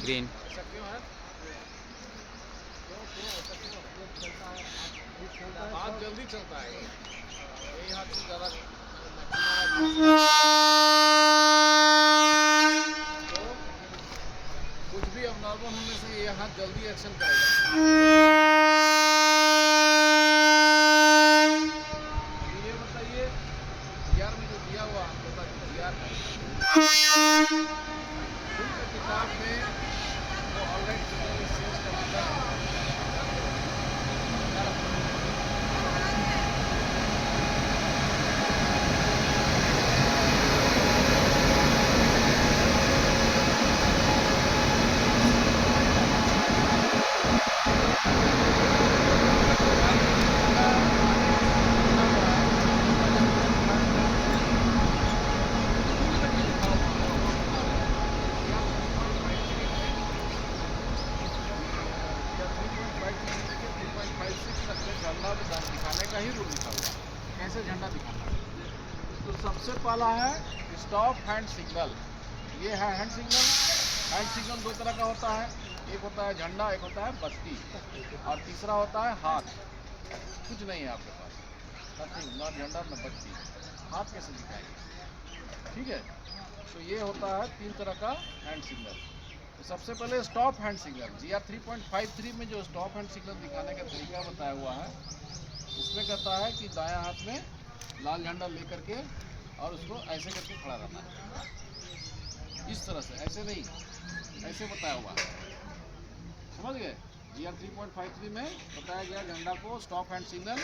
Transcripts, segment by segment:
Green. हाथ जल्दी चलता है, यही हाथ से ज़्यादा कुछ भी अब नॉर्मल होने से ये हाथ जल्दी एक्शन करेगा। ये बताइए जीआर में जो दिया हुआ आपके पास जीआर किताब में वो ऑलराइट चेंज का मतलब झंडा दिखाने का ही रूल लिखा हुआ है। कैसे झंडा दिखाना है? तो सबसे पहला है स्टॉप हैंड सिग्नल। ये है हैंड सिग्नल। हैंड सिग्नल दो तरह का होता है, एक होता है झंडा, एक होता है बत्ती, और तीसरा होता है हाथ। कुछ नहीं है आपके पास, नथिंग, ना झंडा ना बत्ती, हाथ कैसे दिखाएंगे? ठीक है, तो ये होता है तीन तरह का हैंड सिग्नल। तो सबसे पहले स्टॉप हैंड सिग्नल GR 3.53 में जो स्टॉप हैंड सिग्नल दिखाने का तरीका बताया हुआ है, उसमें कहता है कि दायां हाथ में लाल झंडा लेकर के और उसको ऐसे करके खड़ा रहना है, इस तरह से, ऐसे नहीं, ऐसे बताया हुआ है, समझ गए? GR 3.53 में बताया गया झंडा को स्टॉप हैंड सिग्नल,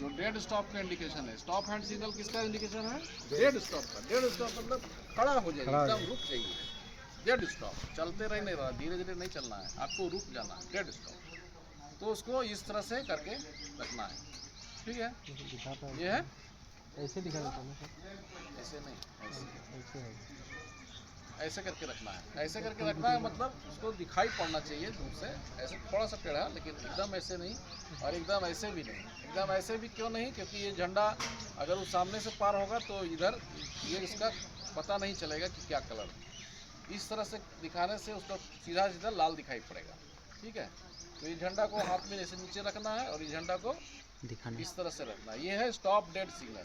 जो डेड स्टॉप का इंडिकेशन है। स्टॉप हैंड सिग्नल किसका इंडिकेशन है? डेड स्टॉप का। डेड स्टॉप मतलब खड़ा हो जाइए, एकदम रुक जाइए, डेड स्टॉप। चलते रह नहीं रहा, धीरे धीरे नहीं चलना है, आपको रुक जाना है, डेड स्टॉप। तो उसको इस तरह से करके रखना है, ठीक है? ये है, ऐसे दिखा देते हैं ऐसे नहीं, ऐसे है। ऐसे करके रखना है। ऐसे करके रखना है मतलब उसको दिखाई पड़ना चाहिए दूर से, ऐसे थोड़ा सा टेढ़ा, लेकिन एकदम ऐसे नहीं और एकदम ऐसे भी नहीं। एकदम ऐसे भी क्यों नहीं? क्योंकि ये झंडा अगर वो सामने से पार होगा तो इधर ये इसका पता नहीं चलेगा कि क्या कलर है। इस तरह से दिखाने से उसको सीधा सीधा लाल दिखाई पड़ेगा, ठीक है? तो ये झंडा को हाथ में ऐसे नीचे रखना है और ये झंडा को दिखाना इस तरह से रखना है। ये है स्टॉप डेड सिग्नल।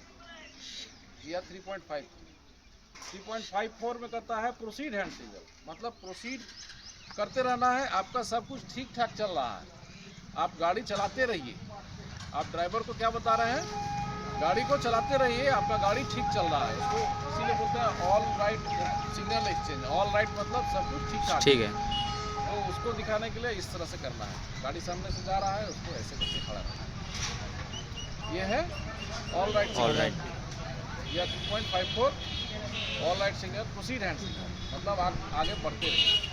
GR 3.54 में कहता है प्रोसीड हैंड सिग्नल, मतलब प्रोसीड करते रहना है। आपका सब कुछ ठीक ठाक चल रहा है, आप गाड़ी चलाते रहिए। आप ड्राइवर को क्या बता रहे हैं? गाड़ी को चलाते रहिए, आपका गाड़ी ठीक चल रहा है। उसको इसीलिए बोलते हैं all write signal exchange. All right मतलब सब कुछ ठीक ठाक, ठीक है। तो उसको दिखाने के लिए इस तरह से करना है। गाड़ी सामने से जा रहा है, उसको ऐसे करके खड़ा रहना है। ये है ऑल राइट सिग्नल। यह 3.54 all write signal proceed hand signal, मतलब आप आगे बढ़ते रहिए।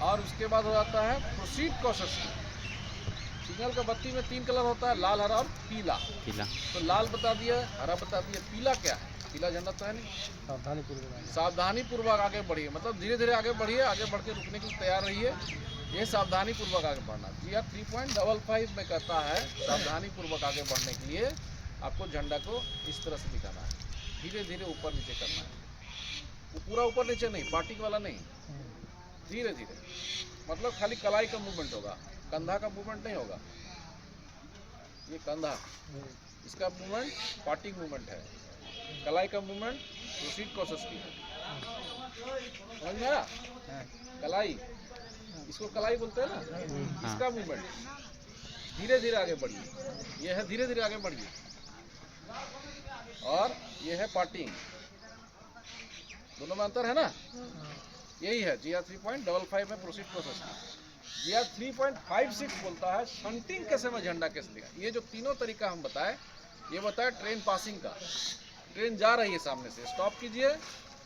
और उसके बाद हो जाता है प्रोसीड कॉशियसली। सिग्नल का बत्ती में तीन कलर होता है, लाल, हरा और पीला। तो लाल बता दिया, हरा बता दिया, पीला क्या है? पीला झंडा तो है नहीं। सावधानी पूर्वक आगे बढ़िए, मतलब धीरे धीरे आगे बढ़िए, आगे बढ़ के रुकने के लिए तैयार रहिए। ये सावधानी पूर्वक आगे बढ़ना। GR 3.55 में कहता है सावधानी पूर्वक आगे बढ़ने के लिए आपको झंडा को इस तरह से दिखाना है, धीरे धीरे ऊपर नीचे करना है। वो पूरा ऊपर नीचे नहीं, पार्टिंग वाला नहीं, धीरे धीरे, मतलब खाली कलाई का मूवमेंट होगा, कंधा का मूवमेंट नहीं होगा। ये कंधा, इसका मूवमेंट पार्टिंग मूवमेंट है, कलाई का मूवमेंट प्रोसीड कॉशियसली है। समझ में आया? कलाई, इसको कलाई बोलते हैं ना, इसका मूवमेंट धीरे धीरे आगे बढ़िए। ये है धीरे धीरे आगे बढ़िए, और ये है पार्टिंग। दोनों में अंतर है ना? यही है GR 3.55 में प्रोसीड कॉशियसली। GR 3.56 बोलता है शंटिंग कैसे में झंडा कैसे दिखा। ये जो तीनों तरीका हम बताए, ये बताया ट्रेन पासिंग का। ट्रेन जा रही है सामने से, स्टॉप कीजिए,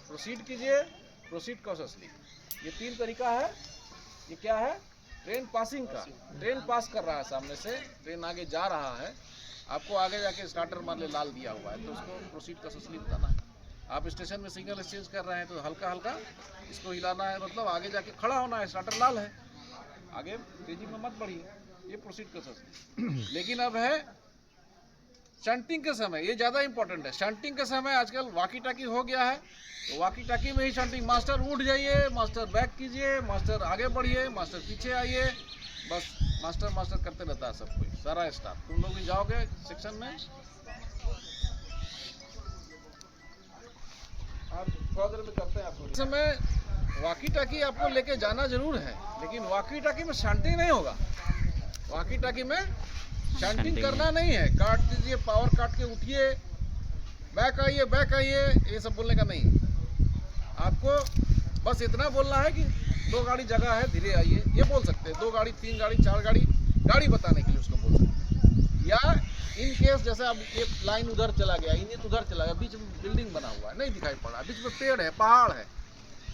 प्रोसीड कीजिए, प्रोसीड कॉशियसली। ये तीन तरीका है। ये क्या है? ट्रेन पासिंग का। ट्रेन पास कर रहा है सामने से, ट्रेन आगे जा रहा है, आपको आगे जाके स्टार्टर मान ले लाल दिया हुआ है, तो उसको प्रोसीड कॉशियसली बताना है। आप स्टेशन में सिग्नल एक्सचेंज कर रहे हैं तो हल्का हल्का इसको हिलाना है, मतलब आगे जाके खड़ा होना है। स्टार्टर लाल है, आगे तेजी में मत बढ़िए, ये प्रोसीड कॉशियसली। लेकिन अब है शंटिंग के समय ये ज़्यादा इंपॉर्टेंट है। शंटिंग के समय आजकल वाकी टाकी हो गया है, तो वाकी टाकी में ही शंटिंग, मास्टर उठ जाइए, मास्टर बैक कीजिए, मास्टर आगे बढ़िए, मास्टर पीछे आइए, बस मास्टर मास्टर करते रहता है सब कोई, सारा स्टाफ। तुम लोग भी जाओगे सेक्शन में, आप थोड़ा देर में करते हैं आपको। इस समय वाकी टाकी आपको लेके जाना जरूर है, लेकिन वाकी टाकी में शंटिंग नहीं होगा। वाकी टाकी में शंटिंग करना नहीं है। काट दीजिए, पावर काट के उठिए, बैक आइए, ये सब बोलने का नहीं। आपको बस इतना बोलना है कि 2 गाड़ी जगह है, धीरे आइए, ये बोल सकते हैं। 2 गाड़ी, 3 गाड़ी, 4 गाड़ी, गाड़ी बताने के लिए उसको बोल सकते हैं। या इन केस जैसे अब ये लाइन उधर चला गया, इंजन उधर चला गया, बीच में बिल्डिंग बना हुआ है, नहीं दिखाई पड़ रहा, बीच में पेड़ है, पहाड़ है,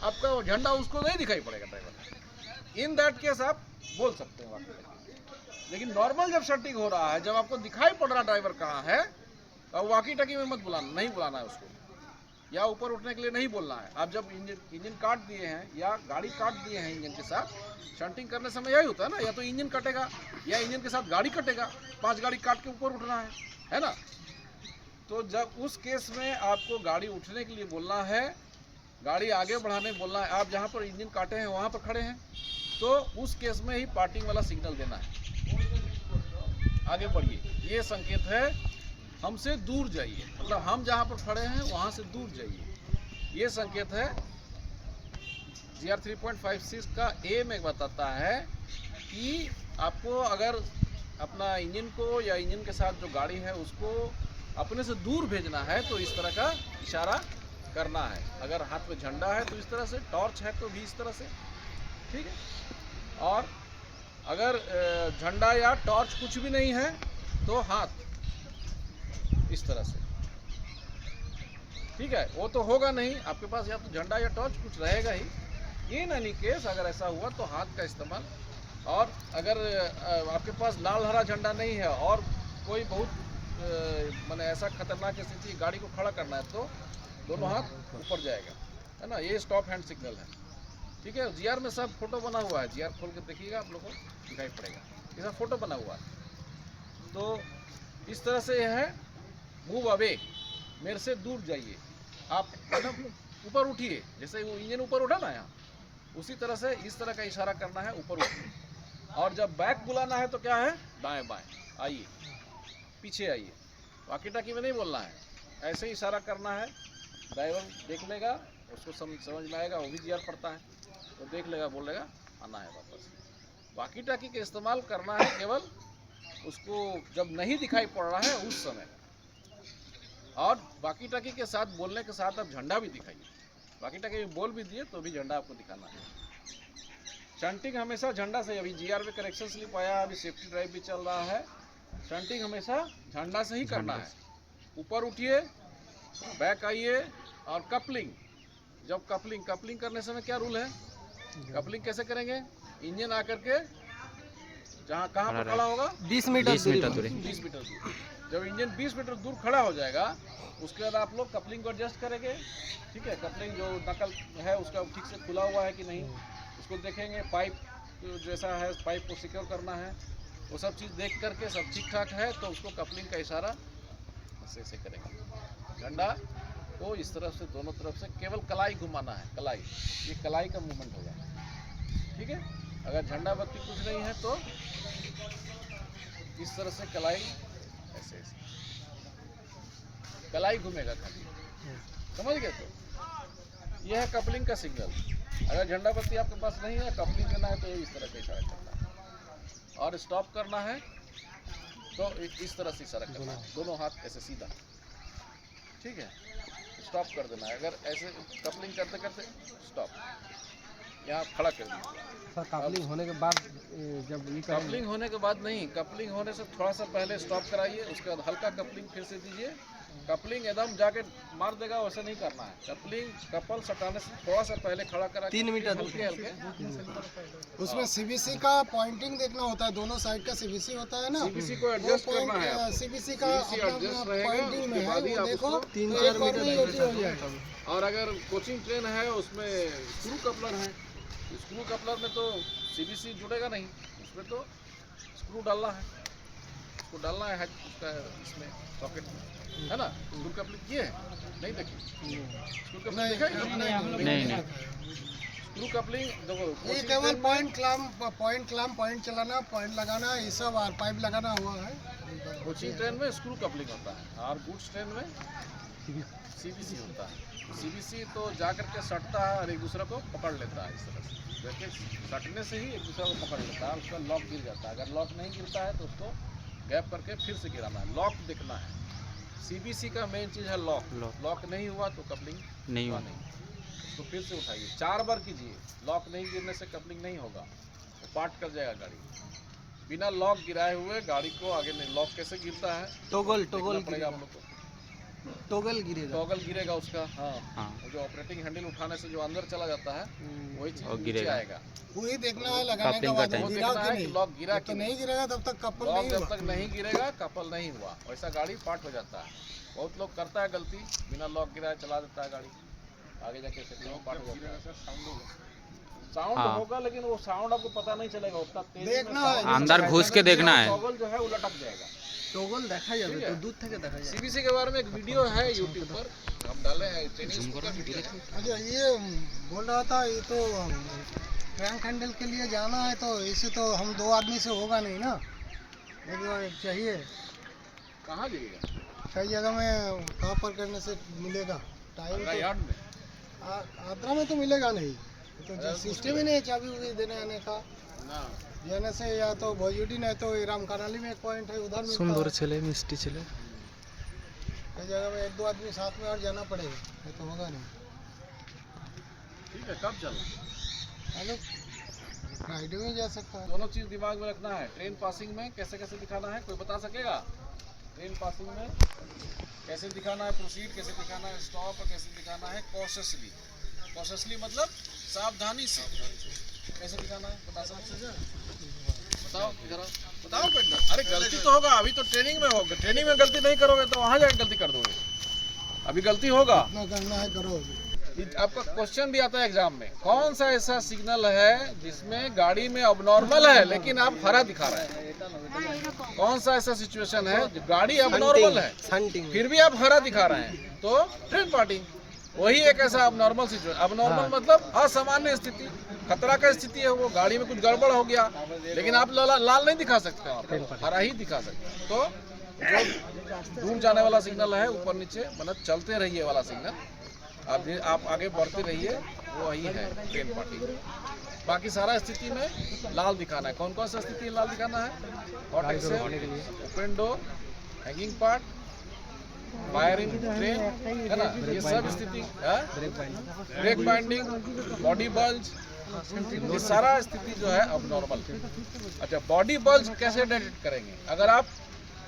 आपका झंडा उसको नहीं दिखाई पड़ेगा ड्राइवर। इन दैट केस आप बोल सकते हैं वाकी टाकी। लेकिन नॉर्मल जब शंटिंग हो रहा है, जब आपको दिखाई पड़ रहा ड्राइवर कहाँ है, तो वाकी टाकी में मत बुलाना, नहीं बुलाना है उसको, या ऊपर उठने के लिए नहीं बोलना है। आप जब इंजन काट दिए हैं या गाड़ी काट दिए हैं इंजन के साथ, शंटिंग करने समय यही होता है ना, या तो इंजन कटेगा या इंजन के साथ गाड़ी कटेगा, 5 गाड़ी काट के ऊपर उठना है ना। तो जब उस केस में आपको गाड़ी उठने के लिए बोलना है, गाड़ी आगे बढ़ाने बोलना है। आप जहाँ पर इंजन काटे हैं वहाँ पर खड़े हैं, तो उस केस में ही पार्किंग वाला सिग्नल देना है, आगे बढ़िए, ये संकेत है हमसे दूर जाइए, मतलब हम जहाँ पर खड़े हैं वहाँ से दूर जाइए, ये संकेत है। GR 3.56 का ए में बताता है कि आपको अगर अपना इंजन को या इंजन के साथ जो गाड़ी है उसको अपने से दूर भेजना है तो इस तरह का इशारा करना है। अगर हाथ में झंडा है तो इस तरह से, टॉर्च है तो भी इस तरह से, ठीक है। और अगर झंडा या टॉर्च कुछ भी नहीं है तो हाथ इस तरह से, ठीक है। वो तो होगा नहीं आपके पास, या तो झंडा या टॉर्च कुछ रहेगा ही। इन एनी केस अगर ऐसा हुआ तो हाथ का इस्तेमाल। और अगर आपके पास लाल हरा झंडा नहीं है और कोई बहुत माने ऐसा खतरनाक स्थिति, गाड़ी को खड़ा करना है, तो दोनों हाथ ऊपर जाएगा, है ना। ये स्टॉप हैंड सिग्नल है, ठीक है। GR में सब फोटो बना हुआ है, GR खोल के देखिएगा, आप लोगों को दिखाई पड़ेगा, ये सब फोटो बना हुआ है। तो इस तरह से यह है मूव अवे, मेरे से दूर जाइए। आप मतलब ऊपर उठिए, जैसे वो इंजन ऊपर उठा ना यहाँ, उसी तरह से इस तरह का इशारा करना है, ऊपर उठिए। और जब बैक बुलाना है तो क्या है, दाएं बाएं आइए, पीछे आइए। वाकी टाकी में नहीं बोलना है, ऐसे ही इशारा करना है। ड्राइवर देख लेगा, उसको समझ में आएगा, वो भी GR पढ़ता है, तो देख लेगा, बोलेगा आना है वापस। वाकी टाकी का इस्तेमाल करना है केवल उसको जब नहीं दिखाई पड़ रहा है उस समय। और वाकी टाकी के साथ बोलने के साथ आप झंडा भी दिखाइए। वाकी टाकी में बोल भी दिए तो भी झंडा आपको दिखाना है। शंटिंग हमेशा झंडा से, अभी GR में करेक्शन स्लिप आया, अभी सेफ्टी ड्राइव भी चल रहा है, शंटिंग हमेशा झंडा से ही करना है। ऊपर उठिए, बैक आइए। और कपलिंग, जब कपलिंग करने समय क्या रूल है, कपलिंग कैसे करेंगे, इंजन आकर के जहाँ कहाँ पर खड़ा होगा, 20 मीटर दूर। 20 मीटर दूर। जब इंजन 20 मीटर दूर खड़ा हो जाएगा, उसके बाद आप लोग कपलिंग को एडजस्ट करेंगे, ठीक है। कपलिंग जो नकल है उसका ठीक से खुला हुआ है कि नहीं, उसको देखेंगे। पाइप जैसा है, पाइप को सिक्योर करना है, वो सब चीज़ देख करके सब ठीक ठाक है तो उसको कपलिंग का इशारा ऐसे करेंगे। झंडा को इस तरफ से, दोनों तरफ से केवल कलाई घुमाना है, कलाई, ये कलाई का मूवमेंट होगा, ठीक है। अगर झंडा बत्ती कुछ नहीं है तो इस तरह से कलाई ऐसे कलाई घूमेगा खाली, समझ गए। तो यह है कपलिंग का सिग्नल। अगर झंडा बत्ती आपके पास नहीं है, कपलिंग करना है तो इस तरह का इशारा करना है। और स्टॉप करना है तो इस तरह से इशारा करना है, दोनों हाथ ऐसे सीधा, ठीक है। स्टॉप कर देना है। अगर ऐसे कपलिंग करते करते स्टॉप, यहाँ खड़ा कर दीजिए। सर कपलिंग होने के बाद जब ये कपलिंग होने के बाद नहीं, कपलिंग होने से थोड़ा सा पहले स्टॉप कराइए, उसके बाद हल्का कपलिंग फिर से दीजिए। कपलिंग एकदम जाके मार देगा वैसे नहीं करना है। कपलिंग कपल सटाने से थोड़ा सा पहले खड़ा करा 3 मीटर हल्के हल्के। उसमें CBC का पॉइंटिंग देखना होता है, दोनों साइड का CBC होता है ना, CBC को एडजस्ट करना है। CBC का एडजस्ट रहेगा, पॉइंटिंग में उसके है, बाद ही वो आप देखो उसको 3-4 मीटर हो जाएगा। और अगर कोचिंग ट्रेन है उसमें स्क्रू कपलर है, स्क्रू कपलर में तो CBC जुड़ेगा नहीं, उसमें तो स्क्रू डालना है। उसको डालना है उसका इसमें सॉकेट में, है ना। स्क्रू कपलिंग किए हैं? नहीं देखिए, स्क्रू कपलिंग देखा है? नहीं स्क्रू कपलिंग देखो, ये केवल पॉइंट चलाना, पॉइंट लगाना, ये सब और पाइप लगाना हुआ है। कोचिंग ट्रेन में स्क्रू कपलिंग होता है और गुड्स ट्रेन में सीबीसी होता है। सीबीसी तो जा करके सटता है और एक दूसरे को पकड़ लेता है। इस तरह से देखिए, सटने से ही एक दूसरे को पकड़ लेता है, उसका लॉक गिर जाता है। अगर लॉक नहीं गिरता है तो उसको गैप करके फिर से गिराना है, लॉक देखना है। सीबीसी का मेन चीज़ है लॉक। लॉक नहीं हुआ तो कपलिंग नहीं हुआ। उसको फिर से उठाइए, 4 बार कीजिए। लॉक नहीं गिरने से कपलिंग नहीं होगा, तो पार्ट कर जाएगा गाड़ी। बिना लॉक गिराए हुए गाड़ी को आगे नहीं। लॉक कैसे गिरता है? टोगल पड़ेगा हम लोग को। टोगल गिरेगा उसका। हाँ। जो ऑपरेटिंग हैंडल उठाने से जो अंदर चला जाता है वही चीज नीचे गिरेगा। आएगा। वही देखना है लगाने के कपलिंग बाद का वो वो गिरा देखना कि है कि नहीं। लॉक गिरा तो कि नहीं गिरेगा तब तक कपल लॉक नहीं जब हुआ। तक नहीं गिरेगा कपल नहीं हुआ, वैसा गाड़ी पार्ट हो जाता है। बहुत लोग करता है गलती, बिना लॉक गिराए चला देता है गाड़ी, आगे जाके पार्ट हो जाता है। साउंड हाँ। होगा लेकिन वो साउंड आपको पता नहीं चलेगा, उतना तेज देखना में है। sound अंदर आएगा। घुस के देखना है। टॉगल जो है वो लटक जाएगा। टोगल देखा जाए ठीक है। तो दूर থেকে দেখা যায়। सीबीसी के बारे में एक वीडियो है यूट्यूब पर, हम डाले हैं, ट्रेनिंग स्कूल का वीडियो है। अच्छा, ये बोल रहा था, ये तो क्रैंक हैंडल के लिए जाना है तो इसे तो हम 2 आदमी से होगा नहीं ना, एक चाहिए। कहाँ जाइएगा? कई जगह में कहाँ पर करने से मिलेगा टाइम आगरा तो यार्ड में। आगरा में तो मिलेगा नहीं, तो सिस्टम ही नहीं है चाबी उबी देने आने का। ना जाने से या तो भोजूटी नहीं तो राम कनाली में एक पॉइंट है, उधर मिलता সুন্দর है। ছেলে মিষ্টি ছেলে। कई जगह में 1-2 आदमी साथ में और जाना पड़ेगा, ये तो होगा नहीं। ठीक है, कब चलना? अरे फ्राइडे में जा सकता है। दोनों चीज दिमाग में रखना है। ट्रेन पासिंग में कैसे कैसे दिखाना है, कोई बता सकेगा? ट्रेन पासिंग में कैसे दिखाना है, प्रोसीड कैसे दिखाना है, स्टॉप कैसे दिखाना है, कॉशियसली। कॉशियसली मतलब सावधानी से कैसे दिखाना है, बता सकते हैं? बताओ जरा, बताओ पेंटर। अरे गलती तो होगा, अभी तो ट्रेनिंग में होगा। ट्रेनिंग में गलती नहीं करोगे तो वहाँ जाकर गलती कर दोगे। अभी गलती होगा। इतना करना है करो। आपका क्वेश्चन भी आता है एग्जाम में, कौन सा ऐसा सिग्नल है जिसमें गाड़ी में अबनॉर्मल है लेकिन आप हरा दिखा रहे हैं? कौन सा ऐसा सिचुएशन है जो गाड़ी अबनॉर्मल है फिर भी आप हरा दिखा रहे हैं? तो ट्रेन पार्टिंग वही एक ऐसा अबनॉर्मल सिचुएशन। अबनॉर्मल मतलब असामान्य स्थिति, खतरा का स्थिति है वो, गाड़ी में कुछ गड़बड़ हो गया लेकिन आप लाल नहीं दिखा सकते, आप हरा ही दिखा सकते हैं। तो जो दूर जाने वाला सिग्नल है, ऊपर नीचे मतलब चलते रहिए वाला सिग्नल, आप आगे बढ़ते रहिए, वो वही है ट्रेन पार्टिंग। बाकी सारा स्थिति में लाल दिखाना है। कौन कौन सा स्थिति में लाल दिखाना है? Hot axle, open door, hanging part, fire in train, है ना, ये सब स्थिति है। ब्रेक बाइंडिंग, बॉडी बल्ज, ये सारा स्थिति जो है अब नॉर्मल। अच्छा, बॉडी बल्ज कैसे डिटेक्ट करेंगे? अगर आप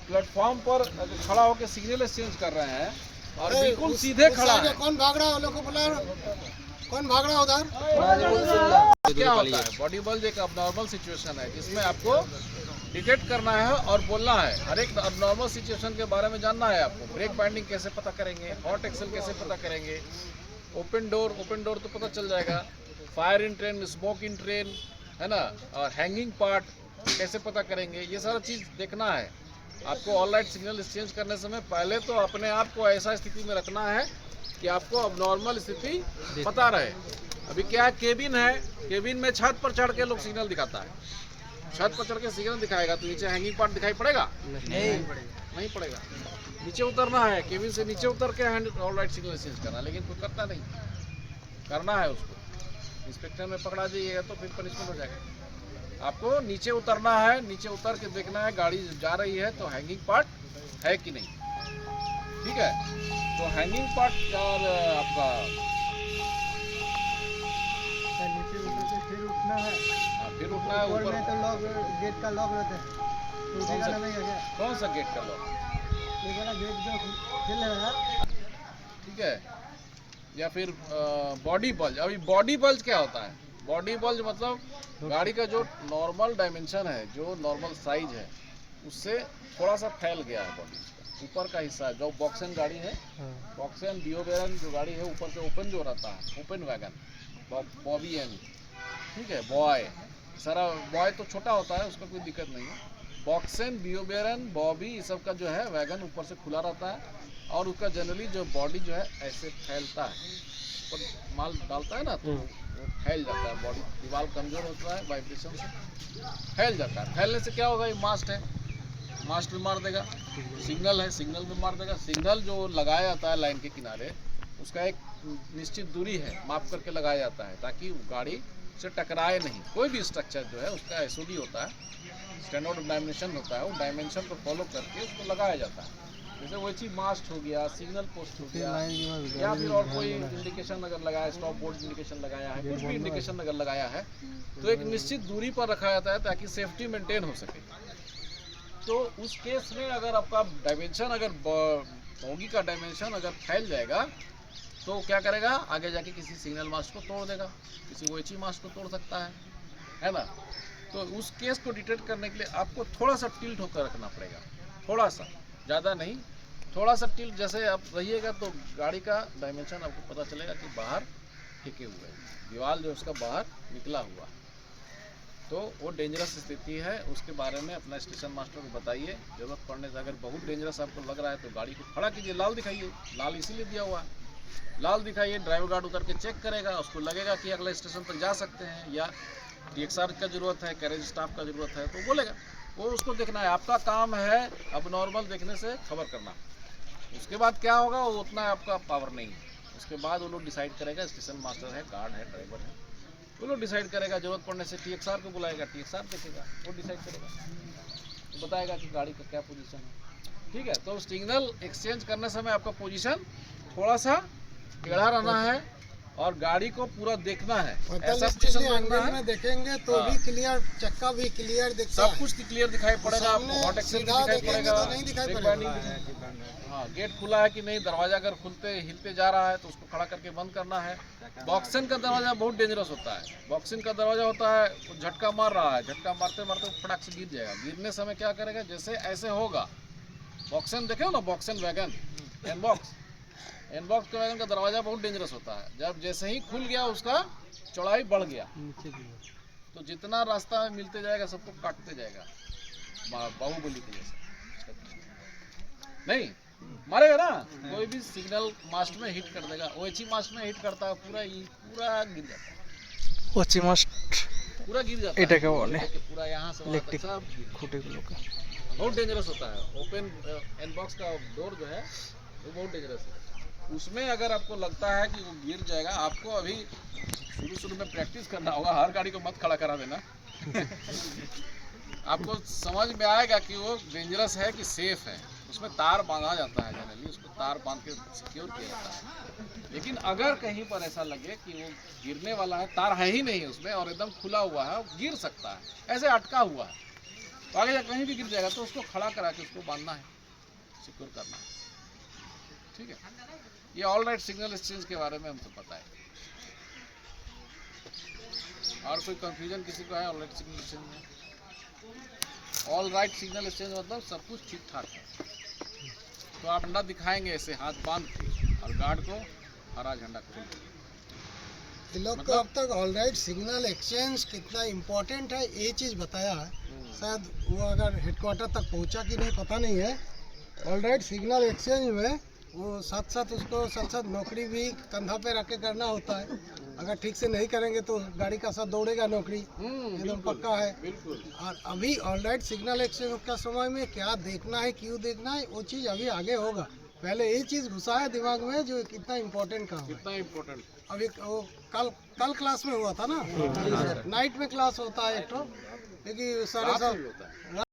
प्लेटफॉर्म पर खड़ा होकर सिग्नल एक्सचेंज कर रहे हैं और बिल्कुल सीधे खड़ा है, कौन भाग रहा है? लोगों को बुला, कौन भाग रहा है उधर? क्या होता है? बॉडी बल्ज एक अबनॉर्मल सिचुएशन है जिसमें आपको डिटेक्ट करना है और बोलना है। हर एक अबनॉर्मल सिचुएशन के बारे में जानना है आपको। ब्रेक बाइंडिंग कैसे पता करेंगे, हॉट एक्सेल कैसे पता करेंगे, ओपन डोर तो पता चल जाएगा, fire in train, smoke in train, है ना, और हैंगिंग पार्ट कैसे पता करेंगे, ये सारा चीज़ देखना है आपको। ऑल राइट सिग्नल एक्सचेंज करने समय पहले तो अपने आप को ऐसा स्थिति में रखना है कि आपको अबनॉर्मल स्थिति पता रहे। अभी क्या है, केबिन है, केबिन में छत पर चढ़ के लोग सिग्नल दिखाता है। छत पर चढ़ के सिग्नल दिखाएगा तो नीचे हैंगिंग पार्ट दिखाई पड़ेगा? नहीं पड़ेगा। नीचे उतरना है, केबिन से नीचे उतर के ऑल राइट सिग्नल एक्सचेंज करना, लेकिन कोई करता नहीं। करना है उसको, इंस्पेक्टर में पकड़ा जाइएगा तो फिर पनिशमेंट हो जाएगा। आपको नीचे उतरना है, नीचे उतर के देखना है गाड़ी जा रही है तो हैंगिंग पार्ट है कि नहीं। ठीक है, तो हैंगिंग पार्ट और आपका नीचे उतर के फिर उठना है। फिर उठना है ऊपर। तो लॉक, गेट का लॉक रहता है, तो उठेगा नहीं है क्या? कौन सा गेट का लॉक? ये वाला गेट जो खुल रहा है, ठीक है, या फिर बॉडी बल्ज। अभी बॉडी बल्ज क्या होता है? बॉडी बल्ज मतलब गाड़ी का जो नॉर्मल डायमेंशन है, जो नॉर्मल साइज है, उससे थोड़ा सा फैल गया है बॉडी का ऊपर का हिस्सा। जो बॉक्सन गाड़ी है, बॉक्सन डिओबेरन जो गाड़ी है, ऊपर से ओपन जो रहता है, ओपन वैगन, बॉबी एन, ठीक है, बॉय, सारा बॉय तो छोटा होता है, उसका कोई दिक्कत नहीं है। बॉक्सन, बियोबेरन, बॉबी, ये सब का जो है वैगन ऊपर से खुला रहता है और उसका जनरली जो बॉडी जो है ऐसे फैलता है, और माल डालता है ना तो वो फैल जाता है, बॉडी दीवार कमजोर होता है, वाइब्रेशन से फैल जाता है। फैलने से क्या होगा, ये मास्ट है, मास्ट में मार देगा, सिग्नल है, सिग्नल में मार देगा। सिग्नल जो लगाया जाता है लाइन के किनारे, उसका एक निश्चित दूरी है, माप करके लगाया जाता है ताकि गाड़ी से टकराए नहीं। कोई भी स्ट्रक्चर जो है उसका एसओडी होता है, स्टैंडर्ड डायमेंशन होता है, वो डायमेंशन को फॉलो करके उसको लगाया जाता है। जैसे वो चीज मास्ट हो गया, सिग्नल पोस्ट हो गया, या फिर और कोई इंडिकेशन अगर लगाया, स्टॉप बोर्ड इंडिकेशन लगाया है, कुछ भी इंडिकेशन अगर लगाया है तो एक निश्चित दूरी पर रखा जाता है ताकि सेफ्टी मेंटेन हो सके। तो उस केस में अगर आपका डायमेंशन, अगर बोगी का डायमेंशन अगर फैल जाएगा तो क्या करेगा, आगे जाके किसी सिग्नल मास्ट को तोड़ देगा, किसी ओएचई मास्ट को तोड़ सकता है ना। तो उस केस को डिटेक्ट करने के लिए आपको थोड़ा सा टिल्ट होकर रखना पड़ेगा, थोड़ा सा, ज़्यादा नहीं, थोड़ा सा टिल्ट। जैसे आप रहिएगा तो गाड़ी का डायमेंशन आपको पता चलेगा कि बाहर फेंके हुए है, दीवार जो उसका बाहर निकला हुआ, तो वो डेंजरस स्थिति है। उसके बारे में अपना स्टेशन मास्टर को बताइए। जरूरत पड़ने से अगर बहुत डेंजरस आपको लग रहा है तो गाड़ी को खड़ा कीजिए, लाल दिखाइए, लाल इसीलिए दिया हुआ है, लाल दिखाइए, ड्राइवर गार्ड उतर के चेक करेगा, उसको लगेगा कि अगले स्टेशन पर जा सकते हैं या टीएक्सआर का ज़रूरत है, कैरेज स्टाफ का ज़रूरत है, तो बोलेगा, वो उसको देखना है। आपका काम है अब नॉर्मल देखने से खबर करना, उसके बाद क्या होगा वो उतना आपका पावर नहीं है। उसके बाद वो लोग डिसाइड करेगा, स्टेशन मास्टर है, गार्ड है, ड्राइवर है, वो लोग डिसाइड करेगा। जरूरत पड़ने से टीएक्सआर को बुलाएगा, टीएक्सआर देखेगा, वो डिसाइड करेगा, तो बताएगा कि गाड़ी का क्या पोजीशन है। ठीक है, तो सिग्नल एक्सचेंज करने समय आपका पोजीशन थोड़ा सा टेढ़ा रहना है और गाड़ी को पूरा देखना है, ऐसा पोजीशन रखना है। देखेंगे तो भी क्लियर, चक्का भी क्लियर दिखता है, सब कुछ क्लियर दिखाई पड़ेगा आपको, हॉट एक्सेल भी दिखाई पड़ेगा, तो नहीं दिखाई ब्रेक पड़ेगा। बाइंडिंग, हाँ, गेट खुला है कि नहीं, दरवाजा अगर खुलते हिलते जा रहा है तो उसको खड़ा करके बंद करना है। बॉक्सिंग का दरवाजा बहुत डेंजरस होता है, बॉक्सिंग का दरवाजा होता है, वो झटका मार रहा है, झटका मारते मारते फटाक से गिर जाएगा। गिरने समय क्या करेगा, जैसे ऐसे होगा, बॉक्सिंग देखे हो ना, बॉक्सिंग वैगन, एनबॉक्स के वैगन का दरवाजा बहुत डेंजरस होता है। जब जैसे ही खुल गया उसका चौड़ाई बढ़ गया तो जितना रास्ता में मिलते जाएगा सबको काटते जाएगा, बाहुबली के जैसे नहीं मारेगा ना। कोई भी सिग्नल मास्ट में हिट कर देगा, ओएचई मास्ट में हिट करता है, पूरा गिर जाता है, ওচি মাস্ট पूरा गिर जाता है, এটাকে বলে पूरा यहाँ से वहाँ तक सब খুঁটিগুলোকে बहुत डेंजरस होता है। ओपन एनबॉक्स का डोर जो है वो बहुत डेंजरस है। उसमें अगर आपको लगता है कि वो गिर जाएगा, आपको अभी शुरू में प्रैक्टिस करना होगा, हर गाड़ी को मत खड़ा करा देना आपको समझ में आएगा कि वो डेंजरस है कि सेफ है। उसमें तार बांधा जाता है, जनरली उसको तार बांध के सिक्योर किया जाता है। लेकिन अगर कहीं पर ऐसा लगे कि वो गिरने वाला है, तार है ही नहीं उसमें और एकदम खुला हुआ है, गिर सकता है, ऐसे अटका हुआ है, तो आगे कहीं भी गिर जाएगा, तो उसको खड़ा करा के उसको बांधना है, सिक्योर करना है। ठीक है, ये ऑल राइट सिग्नल एक्सचेंज के बारे में हमको पता है। और कोई कंफ्यूजन किसी को है ऑल राइट सिग्नल एक्सचेंज में? ऑल राइट सिग्नल एक्सचेंज मतलब सब कुछ ठीक ठाक है। तो आप झंडा दिखाएंगे ऐसे हाथ बांध के और गार्ड को हरा झंडा खोल के। ये लोग को अब तक ऑल राइट सिग्नल एक्सचेंज कितना इम्पोर्टेंट है ये चीज़ बताया है, शायद वो अगर हेडक्वार्टर तक पहुंचा कि नहीं पता नहीं है। ऑल राइट सिग्नल एक्सचेंज में वो साथ साथ नौकरी भी कंधा पे रख के करना होता है। अगर ठीक से नहीं करेंगे तो गाड़ी का साथ दौड़ेगा नौकरी, एकदम पक्का है। बिल्कुल। और अभी ऑल राइट सिग्नल एक्सचेंज का समय में क्या देखना है, क्यों देखना है, वो चीज़ अभी आगे होगा। पहले ये चीज़ घुसा है दिमाग में जो कितना इम्पोर्टेंट काम है। कितना इम्पोर्टेंट। अभी वो कल क्लास में हुआ था ना, नाइट में क्लास होता है एक तो, क्योंकि सारे सब